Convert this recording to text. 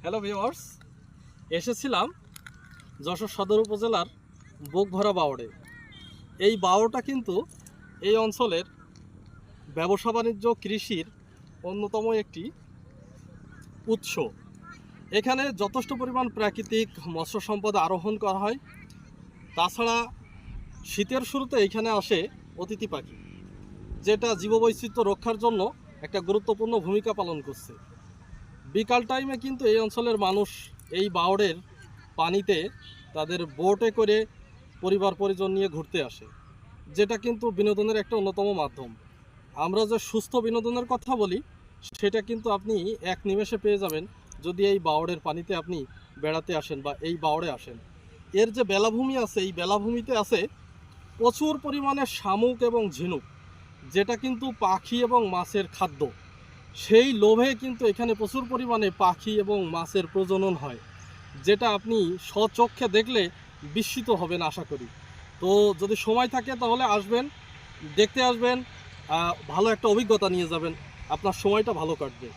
Hello viewers, এসেছিলাম যশোর সদর উপজেলার বুকভরা বাওড়ে। এই বাওড়টা কিন্তু এই অঞ্চলের ব্যবসা বাণিজ্য কৃষির অন্যতম একটি উৎস। এখানে যথেষ্ট পরিমাণ প্রাকৃতিক মৎস্য সম্পদ আরোহণ করা হয়। তাছাড়া শীতের শুরুতে এখানে আসে অতিথি পাখি, যেটা জীববৈচিত্র্য রক্ষার জন্য একটা গুরুত্বপূর্ণ ভূমিকা পালন করছে। বিকাল টাইমে কিন্তু এই অঞ্চলের মানুষ এই বাওড়ের পানিতে তাদের বোটে করে পরিবার পরিজন নিয়ে ঘুরতে আসে, যেটা কিন্তু বিনোদনের একটা অন্যতম মাধ্যম। আমরা যে সুস্থ বিনোদনের কথা বলি, সেটা কিন্তু আপনি এক নিমেষে পেয়ে যাবেন যদি এই বাওড়ের পানিতে আপনি বেড়াতে আসেন বা এই বাওড়ে আসেন। এর যে বেলাভূমি আছে, এই বেলাভূমিতে আছে প্রচুর পরিমাণে শামুক এবং ঝিনুক, যেটা কিন্তু পাখি এবং মাছের খাদ্য। সেই লোভে কিন্তু এখানে প্রচুর পরিমাণে পাখি এবং মাছের প্রজনন হয়, যেটা আপনি স্বচক্ষে দেখলে বিস্মিত হবেন আশা করি। তো যদি সময় থাকে তাহলে আসবেন, দেখতে আসবেন, ভালো একটা অভিজ্ঞতা নিয়ে যাবেন, আপনার সময়টা ভালো কাটবে।